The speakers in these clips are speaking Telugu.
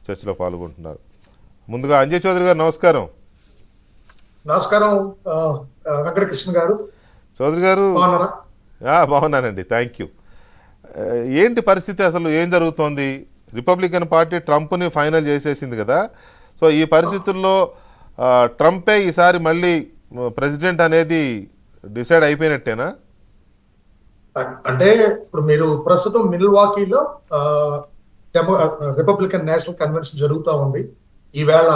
చర్చలో పాల్గొంటున్నారు. ముందుగా అంజయ్ చౌదరి గారు నమస్కారం. నమస్కారం వెంకటకృష్ణ గారు. చౌదరి గారు బాగున్నారా? బాగున్నానండి, థ్యాంక్ యూ. ఏంటి పరిస్థితి, అసలు ఏం జరుగుతోంది? రిపబ్లికన్ పార్టీ ట్రంప్ని ఫైనల్ చేసేసింది కదా, సో ఈ పరిస్థితుల్లో ట్రంపే ఈసారి మళ్ళీ ప్రెసిడెంట్ అనేది డిసైడ్ అయిపోయినట్టేనా? అంటే ఇప్పుడు మీరు ప్రస్తుతం మిల్వాకీలో రిపబ్లికన్ నేషనల్ కన్వెన్షన్ జరుగుతూ ఉంది. ఈవేళ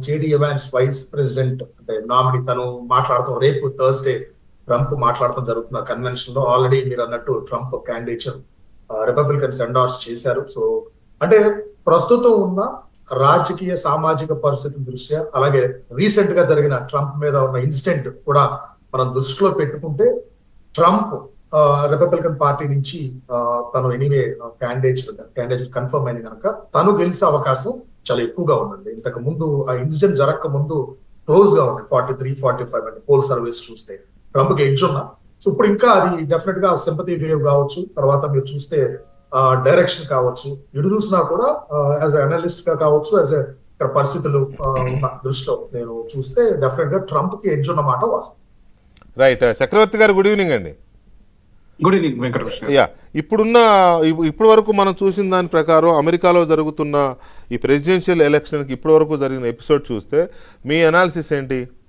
జేడి ఎవాన్స్ వైస్ ప్రెసిడెంట్ అంటే నామినీ తను మాట్లాడతాం. రేపు థర్స్డే ట్రంప్ మాట్లాడటం జరుగుతుంది ఆ కన్వెన్షన్ లో. ఆల్రెడీ మీరు అన్నట్టు ట్రంప్ క్యాండిడేచర్ రిపబ్లికన్స్ ఎండార్స్ చేశారు. సో అంటే ప్రస్తుతం ఉన్న రాజకీయ సామాజిక పరిస్థితి దృష్ట్యా, అలాగే రీసెంట్ గా జరిగిన ట్రంప్ మీద ఉన్న ఇన్సిడెంట్ కూడా మనం దృష్టిలో పెట్టుకుంటే రిపబ్లికన్ పార్టీ నుంచి తను ఎనీవే క్యాండిడేట్ కన్ఫర్మ్ అయింది కనుక తను గెలిచే అవకాశం చాలా ఎక్కువగా ఉందండి. ఇంతకు ముందు ఆ ఇన్సిడెంట్ జరగక ముందు క్లోజ్ గా ఉంది 43-45 అంటే పోల్ సర్వేస్ చూస్తే ట్రంప్ కి ఎడ్జ్ ఉన్నా. సో ఇప్పుడు ఇంకా అది డెఫినెట్ గా సింపతి వేవ్ కావచ్చు, తర్వాత మీరు చూస్తే డైరెక్షన్ కావచ్చు, ఇటు చూసినా కూడా యాజ్ అనలిస్ట్ గా కావచ్చు, యాజ్ ఇక్కడ పరిస్థితులు ఉన్న దృష్టిలో నేను చూస్తే డెఫినెట్ గా ట్రంప్ కి ఎడ్జ్ ఉన్న మాట వాస్తవం. రైట్. చక్రవర్తి గారు గుడ్ ఈవినింగ్ అండి. Good evening Venkatakrishna. ఇప్పటి వరకు మనం చూసిన దాని ప్రకారం అమెరికాలో జరుగుతున్న ఈ ప్రెసిడెన్షియల్ ఎలక్షన్కి ఇప్పటి వరకు జరిగిన ఎపిసోడ్ చూస్తే మీ అనాలిసిస్ ఏంటి?